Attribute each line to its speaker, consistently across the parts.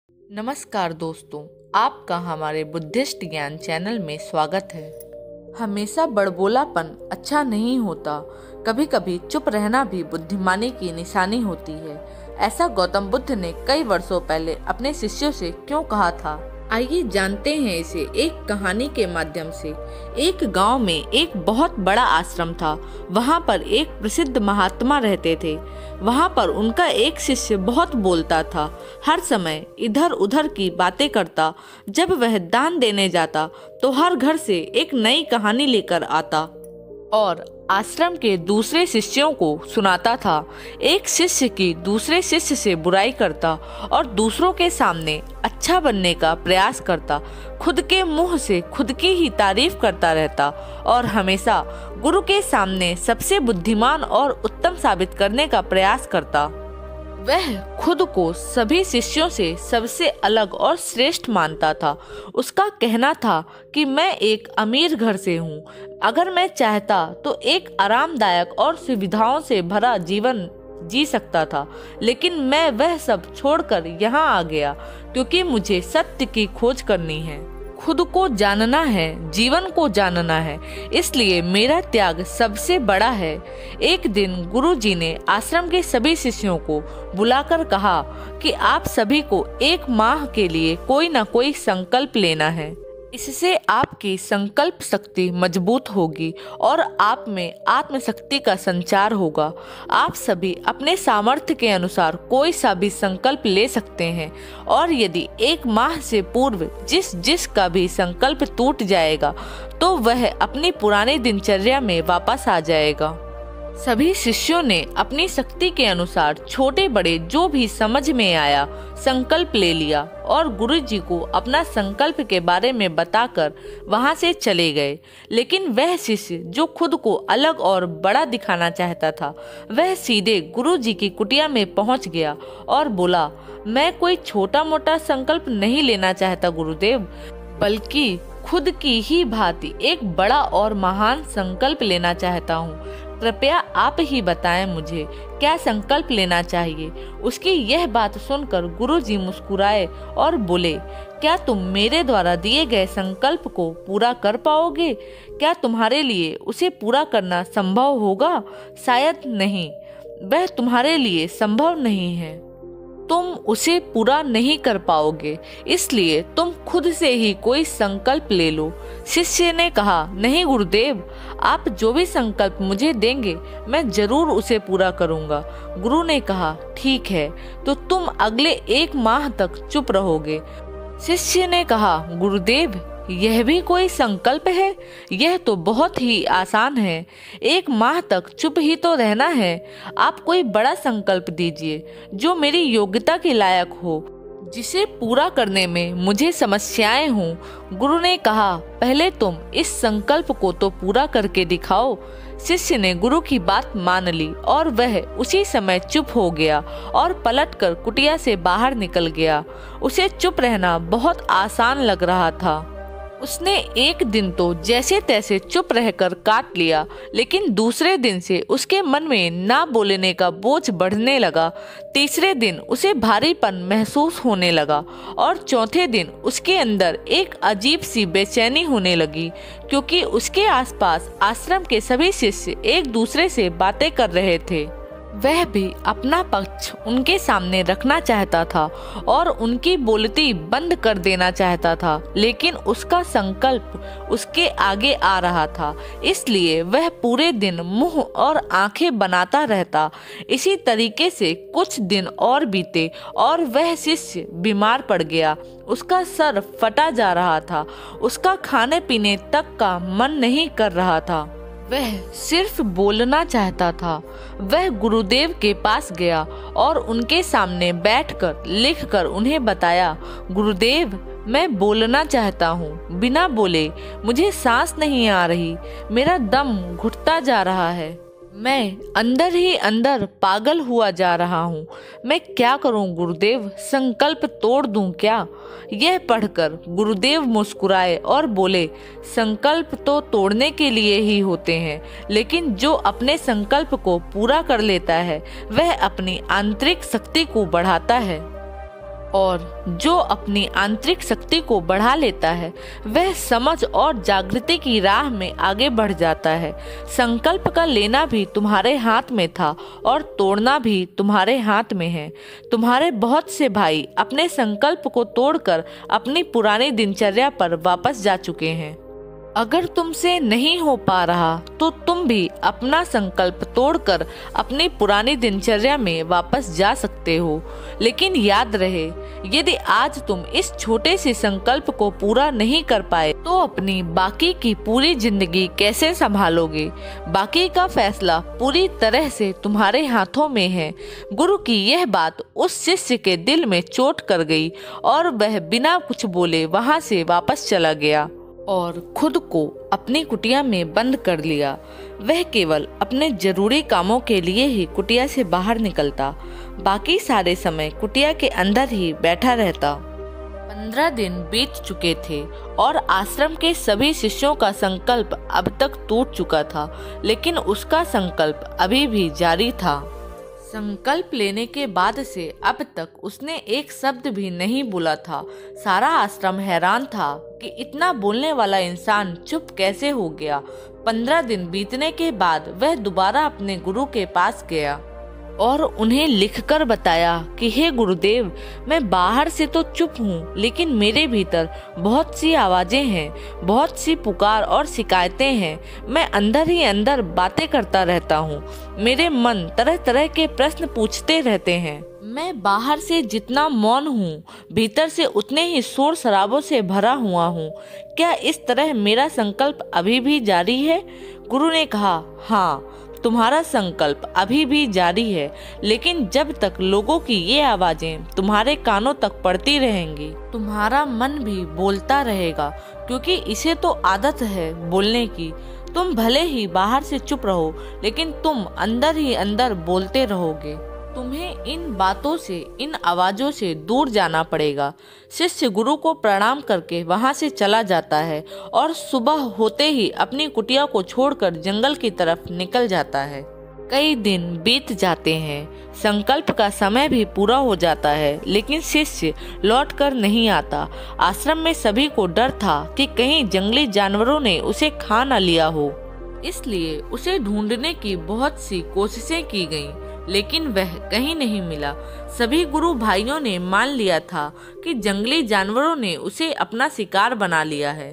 Speaker 1: नमस्कार दोस्तों, आपका हमारे बुद्धिस्ट ज्ञान चैनल में स्वागत है। हमेशा बड़बोलापन अच्छा नहीं होता, कभी कभी चुप रहना भी बुद्धिमानी की निशानी होती है। ऐसा गौतम बुद्ध ने कई वर्षों पहले अपने शिष्यों से क्यों कहा था, आइए जानते हैं इसे एक कहानी के माध्यम से। एक गांव में एक बहुत बड़ा आश्रम था। वहां पर एक प्रसिद्ध महात्मा रहते थे। वहां पर उनका एक शिष्य बहुत बोलता था, हर समय इधर उधर की बातें करता। जब वह दान देने जाता तो हर घर से एक नई कहानी लेकर आता और आश्रम के दूसरे शिष्यों को सुनाता था। एक शिष्य की दूसरे शिष्य से बुराई करता और दूसरों के सामने अच्छा बनने का प्रयास करता। खुद के मुंह से खुद की ही तारीफ करता रहता और हमेशा गुरु के सामने सबसे बुद्धिमान और उत्तम साबित करने का प्रयास करता। वह खुद को सभी शिष्यों से सबसे अलग और श्रेष्ठ मानता था। उसका कहना था कि मैं एक अमीर घर से हूँ। अगर मैं चाहता तो एक आरामदायक और सुविधाओं से भरा जीवन जी सकता था, लेकिन मैं वह सब छोड़कर यहाँ आ गया क्योंकि मुझे सत्य की खोज करनी है, खुद को जानना है, जीवन को जानना है। इसलिए मेरा त्याग सबसे बड़ा है। एक दिन गुरुजी ने आश्रम के सभी शिष्यों को बुलाकर कहा कि आप सभी को एक माह के लिए कोई ना कोई संकल्प लेना है। इससे आपकी संकल्प शक्ति मजबूत होगी और आप में आत्मशक्ति का संचार होगा। आप सभी अपने सामर्थ्य के अनुसार कोई सा भी संकल्प ले सकते हैं और यदि एक माह से पूर्व जिस का भी संकल्प टूट जाएगा तो वह अपनी पुरानी दिनचर्या में वापस आ जाएगा। सभी शिष्यों ने अपनी शक्ति के अनुसार छोटे बड़े जो भी समझ में आया संकल्प ले लिया और गुरुजी को अपना संकल्प के बारे में बताकर वहां से चले गए। लेकिन वह शिष्य जो खुद को अलग और बड़ा दिखाना चाहता था, वह सीधे गुरुजी की कुटिया में पहुंच गया और बोला, मैं कोई छोटा मोटा संकल्प नहीं लेना चाहता गुरुदेव, बल्कि खुद की ही भांति एक बड़ा और महान संकल्प लेना चाहता हूँ। कृपया आप ही बताएं मुझे क्या संकल्प लेना चाहिए। उसकी यह बात सुनकर गुरुजी मुस्कुराए और बोले, क्या तुम मेरे द्वारा दिए गए संकल्प को पूरा कर पाओगे? क्या तुम्हारे लिए उसे पूरा करना संभव होगा? शायद नहीं, वह तुम्हारे लिए संभव नहीं है। तुम उसे पूरा नहीं कर पाओगे, इसलिए तुम खुद से ही कोई संकल्प ले लो। शिष्य ने कहा, नहीं गुरुदेव, आप जो भी संकल्प मुझे देंगे मैं जरूर उसे पूरा करूंगा। गुरु ने कहा, ठीक है, तो तुम अगले एक माह तक चुप रहोगे। शिष्य ने कहा, गुरुदेव, यह भी कोई संकल्प है? यह तो बहुत ही आसान है। एक माह तक चुप ही तो रहना है। आप कोई बड़ा संकल्प दीजिए जो मेरी योग्यता के लायक हो, जिसे पूरा करने में मुझे समस्याएं हों। गुरु ने कहा, पहले तुम इस संकल्प को तो पूरा करके दिखाओ। शिष्य ने गुरु की बात मान ली और वह उसी समय चुप हो गया और पलटकर कुटिया से बाहर निकल गया। उसे चुप रहना बहुत आसान लग रहा था। उसने एक दिन तो जैसे तैसे चुप रहकर काट लिया, लेकिन दूसरे दिन से उसके मन में ना बोलने का बोझ बढ़ने लगा। तीसरे दिन उसे भारीपन महसूस होने लगा और चौथे दिन उसके अंदर एक अजीब सी बेचैनी होने लगी, क्योंकि उसके आसपास आश्रम के सभी शिष्य एक दूसरे से बातें कर रहे थे। वह भी अपना पक्ष उनके सामने रखना चाहता था और उनकी बोलती बंद कर देना चाहता था, लेकिन उसका संकल्प उसके आगे आ रहा था, इसलिए वह पूरे दिन मुंह और आंखें बनाता रहता। इसी तरीके से कुछ दिन और बीते और वह शिष्य बीमार पड़ गया। उसका सर फटा जा रहा था, उसका खाने पीने तक का मन नहीं कर रहा था, वह सिर्फ बोलना चाहता था। वह गुरुदेव के पास गया और उनके सामने बैठकर लिखकर उन्हें बताया, गुरुदेव, मैं बोलना चाहता हूँ, बिना बोले मुझे सांस नहीं आ रही, मेरा दम घुटता जा रहा है, मैं अंदर ही अंदर पागल हुआ जा रहा हूँ। मैं क्या करूँ गुरुदेव, संकल्प तोड़ दूँ क्या? यह पढ़कर गुरुदेव मुस्कुराए और बोले, संकल्प तो तोड़ने के लिए ही होते हैं, लेकिन जो अपने संकल्प को पूरा कर लेता है वह अपनी आंतरिक शक्ति को बढ़ाता है। और जो अपनी आंतरिक शक्ति को बढ़ा लेता है वह समझ और जागृति की राह में आगे बढ़ जाता है। संकल्प का लेना भी तुम्हारे हाथ में था और तोड़ना भी तुम्हारे हाथ में है। तुम्हारे बहुत से भाई अपने संकल्प को तोड़कर अपनी पुरानी दिनचर्या पर वापस जा चुके हैं। अगर तुमसे नहीं हो पा रहा तो तुम भी अपना संकल्प तोड़कर अपनी पुरानी दिनचर्या में वापस जा सकते हो। लेकिन याद रहे, यदि आज तुम इस छोटे से संकल्प को पूरा नहीं कर पाए तो अपनी बाकी की पूरी जिंदगी कैसे संभालोगे? बाकी का फैसला पूरी तरह से तुम्हारे हाथों में है। गुरु की यह बात उस शिष्य के दिल में चोट कर गई और वह बिना कुछ बोले वहां से वापस चला गया और खुद को अपनी कुटिया में बंद कर लिया। वह केवल अपने जरूरी कामों के लिए ही कुटिया से बाहर निकलता, बाकी सारे समय कुटिया के अंदर ही बैठा रहता। 15 दिन बीत चुके थे और आश्रम के सभी शिष्यों का संकल्प अब तक टूट चुका था, लेकिन उसका संकल्प अभी भी जारी था। संकल्प लेने के बाद से अब तक उसने एक शब्द भी नहीं बोला था। सारा आश्रम हैरान था कि इतना बोलने वाला इंसान चुप कैसे हो गया। 15 दिन बीतने के बाद वह दोबारा अपने गुरु के पास गया और उन्हें लिखकर बताया कि हे गुरुदेव, मैं बाहर से तो चुप हूँ, लेकिन मेरे भीतर बहुत सी आवाजें हैं, बहुत सी पुकार और शिकायतें हैं। मैं अंदर ही अंदर बातें करता रहता हूँ। मेरे मन तरह तरह के प्रश्न पूछते रहते हैं। मैं बाहर से जितना मौन हूँ, भीतर से उतने ही शोर शराबों से भरा हुआ हूँ। क्या इस तरह मेरा संकल्प अभी भी जारी है? गुरु ने कहा, हाँ, तुम्हारा संकल्प अभी भी जारी है, लेकिन जब तक लोगों की ये आवाजें तुम्हारे कानों तक पड़ती रहेंगी, तुम्हारा मन भी बोलता रहेगा, क्योंकि इसे तो आदत है बोलने की। तुम भले ही बाहर से चुप रहो, लेकिन तुम अंदर ही अंदर बोलते रहोगे। तुम्हें इन बातों से, इन आवाजों से दूर जाना पड़ेगा। शिष्य गुरु को प्रणाम करके वहां से चला जाता है और सुबह होते ही अपनी कुटिया को छोड़कर जंगल की तरफ निकल जाता है। कई दिन बीत जाते हैं, संकल्प का समय भी पूरा हो जाता है, लेकिन शिष्य लौट कर नहीं आता। आश्रम में सभी को डर था कि कहीं जंगली जानवरों ने उसे खा न लिया हो, इसलिए उसे ढूंढने की बहुत सी कोशिशें की गईं, लेकिन वह कहीं नहीं मिला। सभी गुरु भाइयों ने मान लिया था कि जंगली जानवरों ने उसे अपना शिकार बना लिया है,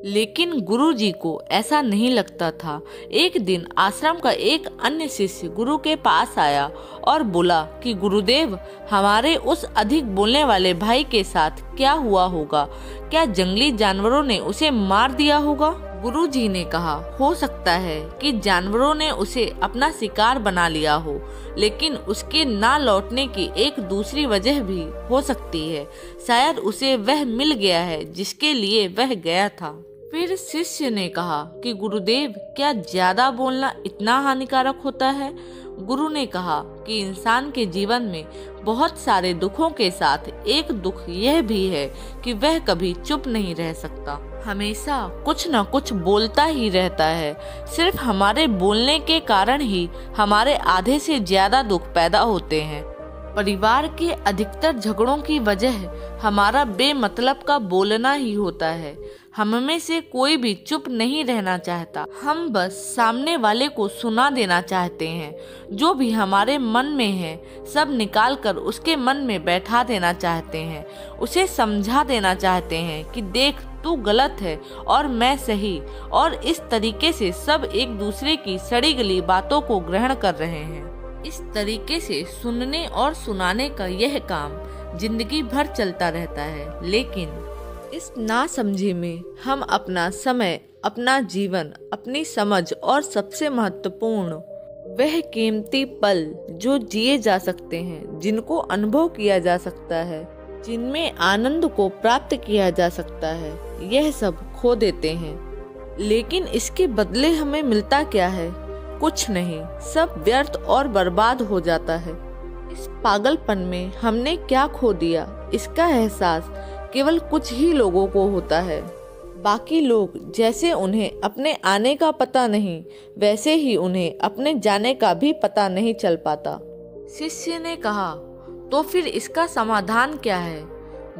Speaker 1: लेकिन गुरुजी को ऐसा नहीं लगता था। एक दिन आश्रम का एक अन्य शिष्य गुरु के पास आया और बोला कि गुरुदेव, हमारे उस अधिक बोलने वाले भाई के साथ क्या हुआ होगा? क्या जंगली जानवरों ने उसे मार दिया होगा? गुरुजी ने कहा, हो सकता है कि जानवरों ने उसे अपना शिकार बना लिया हो, लेकिन उसके ना लौटने की एक दूसरी वजह भी हो सकती है। शायद उसे वह मिल गया है जिसके लिए वह गया था। फिर शिष्य ने कहा कि गुरुदेव, क्या ज्यादा बोलना इतना हानिकारक होता है? गुरु ने कहा कि इंसान के जीवन में बहुत सारे दुखों के साथ एक दुख यह भी है कि वह कभी चुप नहीं रह सकता, हमेशा कुछ न कुछ बोलता ही रहता है। सिर्फ हमारे बोलने के कारण ही हमारे आधे से ज्यादा दुख पैदा होते हैं। परिवार के अधिकतर झगड़ों की वजह हमारा बेमतलब का बोलना ही होता है। हम में से कोई भी चुप नहीं रहना चाहता, हम बस सामने वाले को सुना देना चाहते हैं। जो भी हमारे मन में है सब निकाल कर उसके मन में बैठा देना चाहते हैं। उसे समझा देना चाहते हैं कि देख, तू गलत है और मैं सही, और इस तरीके से सब एक दूसरे की सड़ी गली बातों को ग्रहण कर रहे हैं। इस तरीके से सुनने और सुनाने का यह काम जिंदगी भर चलता रहता है, लेकिन इस नासमझी में हम अपना समय, अपना जीवन, अपनी समझ और सबसे महत्वपूर्ण वह कीमती पल जो जिए जा सकते हैं, जिनको अनुभव किया जा सकता है, जिनमें आनंद को प्राप्त किया जा सकता है, यह सब खो देते हैं। लेकिन इसके बदले हमें मिलता क्या है? कुछ नहीं, सब व्यर्थ और बर्बाद हो जाता है। इस पागलपन में हमने क्या खो दिया, इसका एहसास केवल कुछ ही लोगों को होता है। बाकी लोग जैसे उन्हें अपने आने का पता नहीं, वैसे ही उन्हें अपने जाने का भी पता नहीं चल पाता। शिष्य ने कहा, तो फिर इसका समाधान क्या है?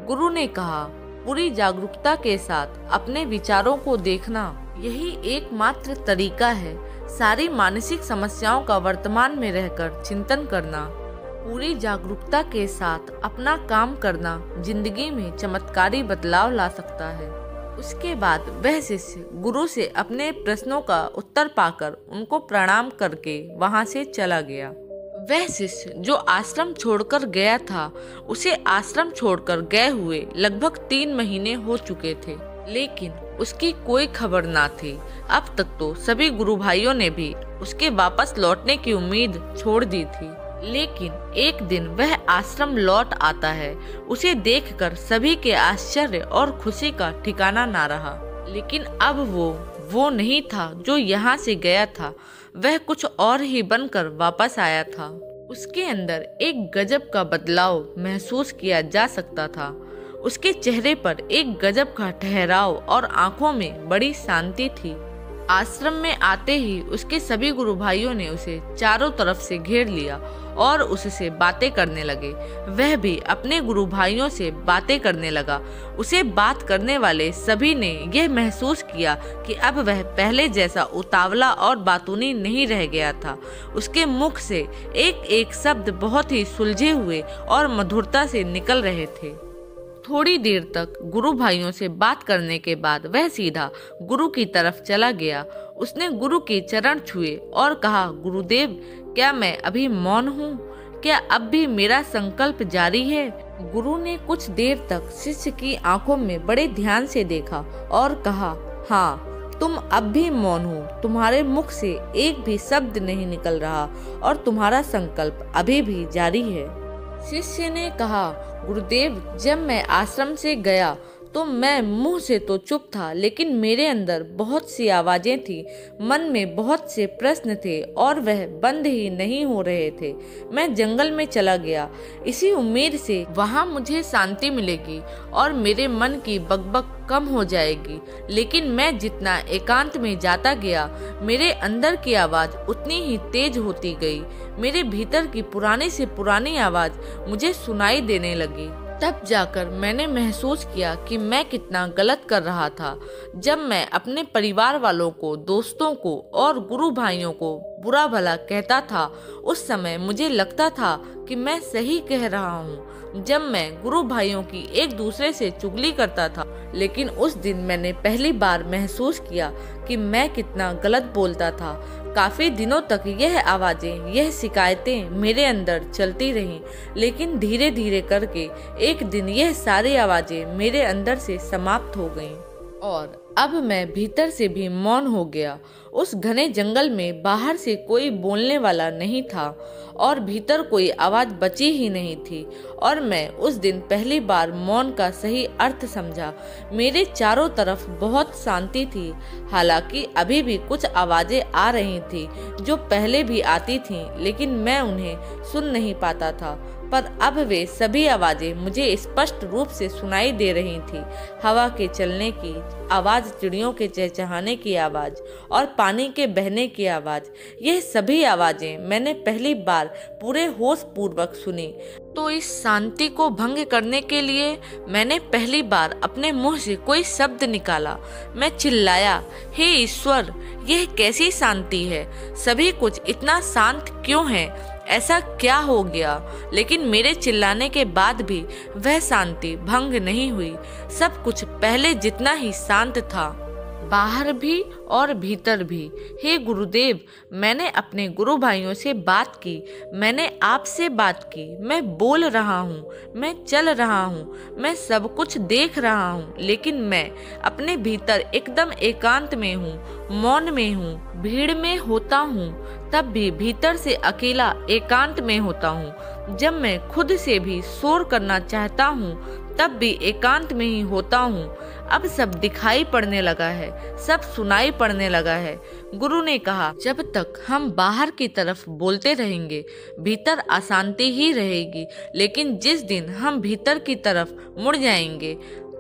Speaker 1: गुरु ने कहा, पूरी जागरूकता के साथ अपने विचारों को देखना, यही एकमात्र तरीका है सारी मानसिक समस्याओं का वर्तमान में रहकर चिंतन करना। पूरी जागरूकता के साथ अपना काम करना जिंदगी में चमत्कारी बदलाव ला सकता है। उसके बाद वह शिष्य गुरु से अपने प्रश्नों का उत्तर पाकर उनको प्रणाम करके वहां से चला गया। वह शिष्य जो आश्रम छोड़कर गया था, उसे आश्रम छोड़कर गए हुए लगभग 3 महीने हो चुके थे, लेकिन उसकी कोई खबर ना थी। अब तक तो सभी गुरु भाइयों ने भी उसके वापस लौटने की उम्मीद छोड़ दी थी। लेकिन एक दिन वह आश्रम लौट आता है। उसे देखकर सभी के आश्चर्य और खुशी का ठिकाना ना रहा। लेकिन अब वो नहीं था जो यहाँ से गया था, वह कुछ और ही बनकर वापस आया था। उसके अंदर एक गजब का बदलाव महसूस किया जा सकता था। उसके चेहरे पर एक गजब का ठहराव और आंखों में बड़ी शांति थी। आश्रम में आते ही उसके सभी गुरु भाइयों ने उसे चारों तरफ से घेर लिया और उससे बातें करने लगे। वह भी अपने गुरु भाइयों से बातें करने लगा। उसे बात करने वाले सभी ने यह महसूस किया कि अब वह पहले जैसा उतावला और बातूनी नहीं रह गया था। उसके मुख से एक एक शब्द बहुत ही सुलझे हुए और मधुरता से निकल रहे थे। थोड़ी देर तक गुरु भाइयों से बात करने के बाद वह सीधा गुरु की तरफ चला गया। उसने गुरु के चरण छुए और कहा, गुरुदेव, क्या मैं अभी मौन हूँ? क्या अब भी मेरा संकल्प जारी है? गुरु ने कुछ देर तक शिष्य की आंखों में बड़े ध्यान से देखा और कहा, हाँ, तुम अब भी मौन हो। तुम्हारे मुख से एक भी शब्द नहीं निकल रहा और तुम्हारा संकल्प अभी भी जारी है। शिष्य ने कहा, गुरुदेव, जब मैं आश्रम से गया तो मैं मुंह से तो चुप था, लेकिन मेरे अंदर बहुत सी आवाजें थी। मन में बहुत से प्रश्न थे और वह बंद ही नहीं हो रहे थे। मैं जंगल में चला गया इसी उम्मीद से वहां मुझे शांति मिलेगी और मेरे मन की बकबक कम हो जाएगी। लेकिन मैं जितना एकांत में जाता गया, मेरे अंदर की आवाज उतनी ही तेज होती गई। मेरे भीतर की पुरानी से पुरानी आवाज मुझे सुनाई देने लगी। तब जाकर मैंने महसूस किया कि मैं कितना गलत कर रहा था। जब मैं अपने परिवार वालों को, दोस्तों को और गुरु भाइयों को बुरा भला कहता था, उस समय मुझे लगता था कि मैं सही कह रहा हूँ। जब मैं गुरु भाइयों की एक दूसरे से चुगली करता था, लेकिन उस दिन मैंने पहली बार महसूस किया कि मैं कितना गलत बोलता था। काफी दिनों तक यह आवाजें, यह शिकायतें मेरे अंदर चलती रहीं, लेकिन धीरे धीरे करके एक दिन यह सारी आवाजें मेरे अंदर से समाप्त हो गईं और अब मैं भीतर से भी मौन हो गया। उस घने जंगल में बाहर से कोई बोलने वाला नहीं था और भीतर कोई आवाज बची ही नहीं थी और मैं उस दिन पहली बार मौन का सही अर्थ समझा। मेरे चारों तरफ बहुत शांति थी। हालांकि अभी भी कुछ आवाजें आ रही थी जो पहले भी आती थीं, लेकिन मैं उन्हें सुन नहीं पाता था। पर अब वे सभी आवाजें मुझे स्पष्ट रूप से सुनाई दे रही थी। हवा के चलने की आवाज, चिड़ियों के चहचहाने की आवाज और पानी के बहने की आवाज, यह सभी आवाजें मैंने पहली बार पूरे होश पूर्वक सुनी। तो इस शांति को भंग करने के लिए मैंने पहली बार अपने मुंह से कोई शब्द निकाला। मैं चिल्लाया, हे ईश्वर, यह कैसी शांति है? सभी कुछ इतना शांत क्यों है? ऐसा क्या हो गया? लेकिन मेरे चिल्लाने के बाद भी वह शांति भंग नहीं हुई। सब कुछ पहले जितना ही शांत था, बाहर भी और भीतर भी। हे गुरुदेव, मैंने अपने गुरु भाइयों से बात की, मैंने आपसे बात की। मैं बोल रहा हूँ, मैं चल रहा हूँ, मैं सब कुछ देख रहा हूँ, लेकिन मैं अपने भीतर एकदम एकांत में हूँ, मौन में हूँ। भीड़ में होता हूँ तब भी भीतर से अकेला एकांत में होता हूँ। जब मैं खुद से भी शोर करना चाहता हूँ तब भी एकांत में ही होता हूँ। अब सब दिखाई पड़ने लगा है, सब सुनाई पड़ने लगा है। गुरु ने कहा, जब तक हम बाहर की तरफ बोलते रहेंगे, भीतर अशांति ही रहेगी। लेकिन जिस दिन हम भीतर की तरफ मुड़ जाएंगे,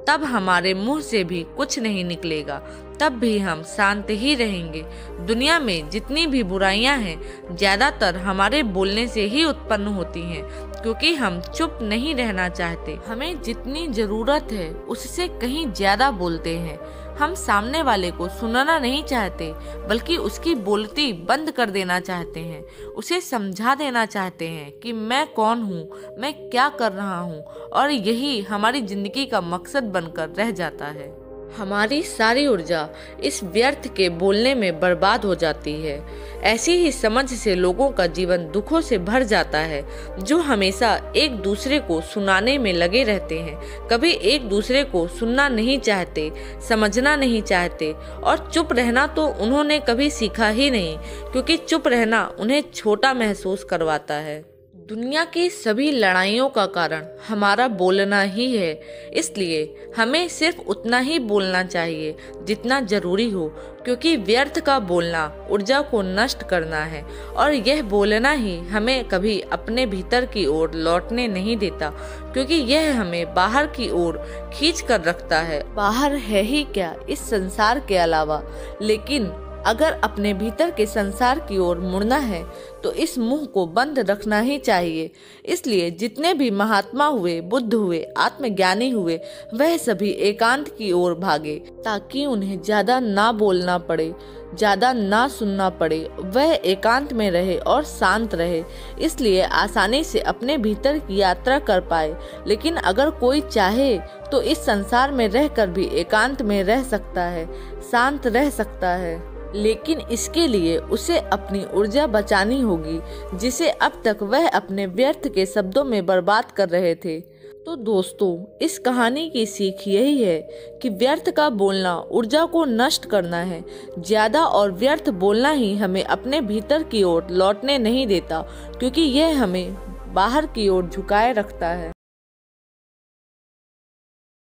Speaker 1: तब हमारे मुंह से भी कुछ नहीं निकलेगा, तब भी हम शांत ही रहेंगे। दुनिया में जितनी भी बुराइयां हैं ज्यादातर हमारे बोलने से ही उत्पन्न होती हैं, क्योंकि हम चुप नहीं रहना चाहते। हमें जितनी जरूरत है उससे कहीं ज्यादा बोलते हैं। हम सामने वाले को सुनना नहीं चाहते, बल्कि उसकी बोलती बंद कर देना चाहते हैं। उसे समझा देना चाहते हैं कि मैं कौन हूँ, मैं क्या कर रहा हूँ, और यही हमारी जिंदगी का मकसद बनकर रह जाता है। हमारी सारी ऊर्जा इस व्यर्थ के बोलने में बर्बाद हो जाती है। ऐसी ही समझ से लोगों का जीवन दुखों से भर जाता है, जो हमेशा एक दूसरे को सुनाने में लगे रहते हैं, कभी एक दूसरे को सुनना नहीं चाहते, समझना नहीं चाहते, और चुप रहना तो उन्होंने कभी सीखा ही नहीं, क्योंकि चुप रहना उन्हें छोटा महसूस करवाता है। दुनिया की सभी लड़ाइयों का कारण हमारा बोलना ही है, इसलिए हमें सिर्फ उतना ही बोलना चाहिए जितना जरूरी हो, क्योंकि व्यर्थ का बोलना ऊर्जा को नष्ट करना है, और यह बोलना ही हमें कभी अपने भीतर की ओर लौटने नहीं देता, क्योंकि यह हमें बाहर की ओर खींच कर रखता है। बाहर है ही क्या इस संसार के अलावा, लेकिन अगर अपने भीतर के संसार की ओर मुड़ना है तो इस मुंह को बंद रखना ही चाहिए। इसलिए जितने भी महात्मा हुए, बुद्ध हुए, आत्मज्ञानी हुए, वह सभी एकांत की ओर भागे, ताकि उन्हें ज्यादा ना बोलना पड़े, ज्यादा ना सुनना पड़े। वह एकांत में रहे और शांत रहे, इसलिए आसानी से अपने भीतर की यात्रा कर पाए। लेकिन अगर कोई चाहे तो इस संसार में रहकर भी एकांत में रह सकता है, शांत रह सकता है, लेकिन इसके लिए उसे अपनी ऊर्जा बचानी होगी, जिसे अब तक वह अपने व्यर्थ के शब्दों में बर्बाद कर रहे थे। तो दोस्तों, इस कहानी की सीख यही है कि व्यर्थ का बोलना ऊर्जा को नष्ट करना है। ज्यादा और व्यर्थ बोलना ही हमें अपने भीतर की ओर लौटने नहीं देता, क्योंकि यह हमें बाहर की ओर झुकाए रखता है।